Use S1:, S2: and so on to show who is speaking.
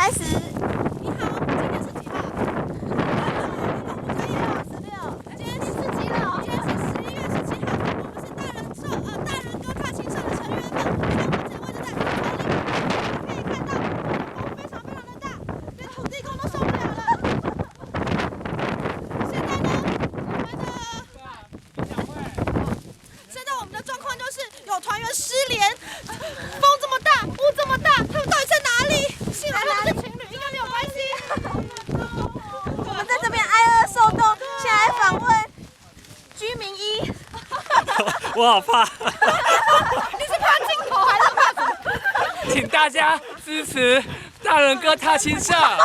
S1: 开始。
S2: 你好，今天是几号？今天第四集了。今天是11月17号，我们是大人歌踏青社的成员们。现在目前位置在土地公，可以看到风非常非常的大，连土地公都受不了了。现在我们的状况就是有团员失联，风这么大，雾这么大，他们到底在哪里？幸好他们是情侣，应该没有关系。
S1: 我们在这边挨饿受冻，先来访问居民一。
S3: 我好怕，
S2: 你是怕镜头还是怕什么？
S3: 请大家支持大人哥踏青社。
S2: 大